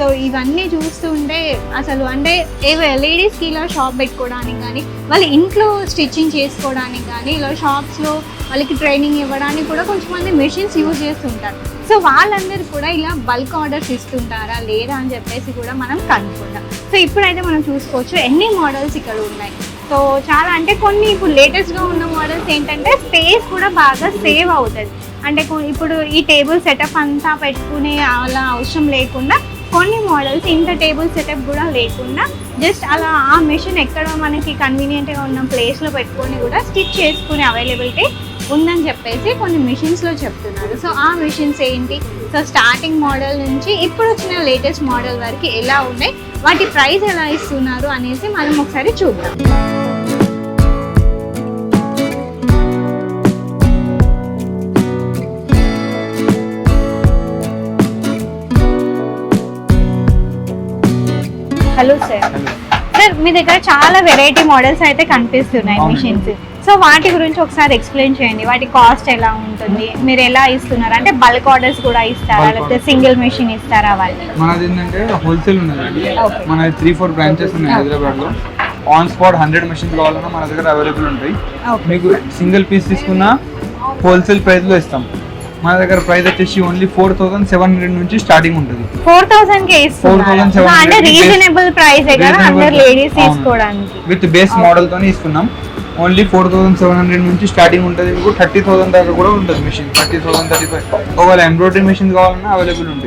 So ఇవన్నీ చూస్తుంటే అసలు అంటే లేడీస్కి ఇలా షాప్ పెట్టుకోవడానికి కానీ వాళ్ళ ఇంట్లో స్టిచ్చింగ్ చేసుకోవడానికి కానీ ఇలా షాప్స్లో వాళ్ళకి ట్రైనింగ్ ఇవ్వడానికి కూడా కొంచెంమంది మెషిన్స్ యూజ్ చేస్తుంటారు. సో వాళ్ళందరూ కూడా ఇలా బల్క్ ఆర్డర్స్ ఇస్తుంటారా లేదా అని చెప్పేసి కూడా మనం కనుక్కుంటాం. సో ఇప్పుడైతే మనం చూసుకోవచ్చు ఎన్ని మోడల్స్ ఇక్కడ ఉన్నాయి. సో చాలా అంటే కొన్ని ఇప్పుడు లేటెస్ట్గా ఉన్న మోడల్స్ ఏంటంటే స్పేస్ కూడా బాగా సేవ్ అవుతుంది. అంటే ఇప్పుడు ఈ టేబుల్ సెటప్ అంతా పెట్టుకునే అలా అవసరం లేకుండా కొన్ని మోడల్స్ ఇంత టేబుల్ సెటప్ కూడా లేకుండా జస్ట్ అలా ఆ మెషిన్ ఎక్కడ మనకి కన్వీనియంట్గా ఉన్న ప్లేస్లో పెట్టుకొని కూడా స్టిచ్ చేసుకునే అవైలబిలిటీ ఉందని చెప్పేసి కొన్ని మెషిన్స్లో చెప్తున్నారు. సో ఆ మెషిన్స్ ఏంటి, సో స్టార్టింగ్ మోడల్ నుంచి ఇప్పుడు వచ్చిన లేటెస్ట్ మోడల్ వరకు ఎలా ఉన్నాయి, వాటి ప్రైస్ ఎలా ఇస్తున్నారు అనేసి మనం ఒకసారి చూద్దాం. Hello sir. సార్ మీ దగ్గర చాలా వెరైటీ మోడల్స్ అయితే కనిపిస్తున్నాయి మిషన్స్. సో వాటి గురించి ఒకసారి ఎక్స్ప్లెయిన్ చేయండి. వాటి కాస్ట్ ఎలా ఉంటుంది, మీరు ఎలా ఇస్తున్నారు, అంటే బల్క్ ఆర్డర్స్ కూడా ఇస్తారా లేకపోతే సింగిల్ మెషిన్ ఇస్తారా? వాళ్ళు మనది ఏంటంటే హోల్సేల్ ఉన్నదండి. మనది 3-4 బ్రాంచెస్ ఉన్నాయి హైదరాబాద్లో. ఆన్ స్పాట్ 100 మెషిన్స్ కావాలన్నా మన దగ్గర అవైలబుల్ ఉంటాయి. మీకు సింగిల్ పీస్ తీసుకున్నా హోల్సేల్ ప్రైస్లో ఇస్తాం. మన దగ్గర ప్రైస్ వచ్చేసి ఓన్లీ 4,700 నుంచి స్టార్టింగ్ ఉంటుంది. 4,000 కే ఇస్తున్నారు. అంటే రీజనబుల్ ప్రైస్ ఏ కదా అందరూ లేడీస్ తీసుకోవడానికి. విత్ బేస్ మోడల్ తోనే ఇస్తున్నాం. ఓన్లీ 4,700 నుంచి స్టార్టింగ్ ఉంటుంది. మీకు 30,000 దాకా కూడా ఉంటుంది మెషిన్. 30,000, 35,000. ఒకవేళ ఎంబ్రాయిడరీ మెషిన్ కావాలన్నా అవైలబుల్ ఉంటుంది.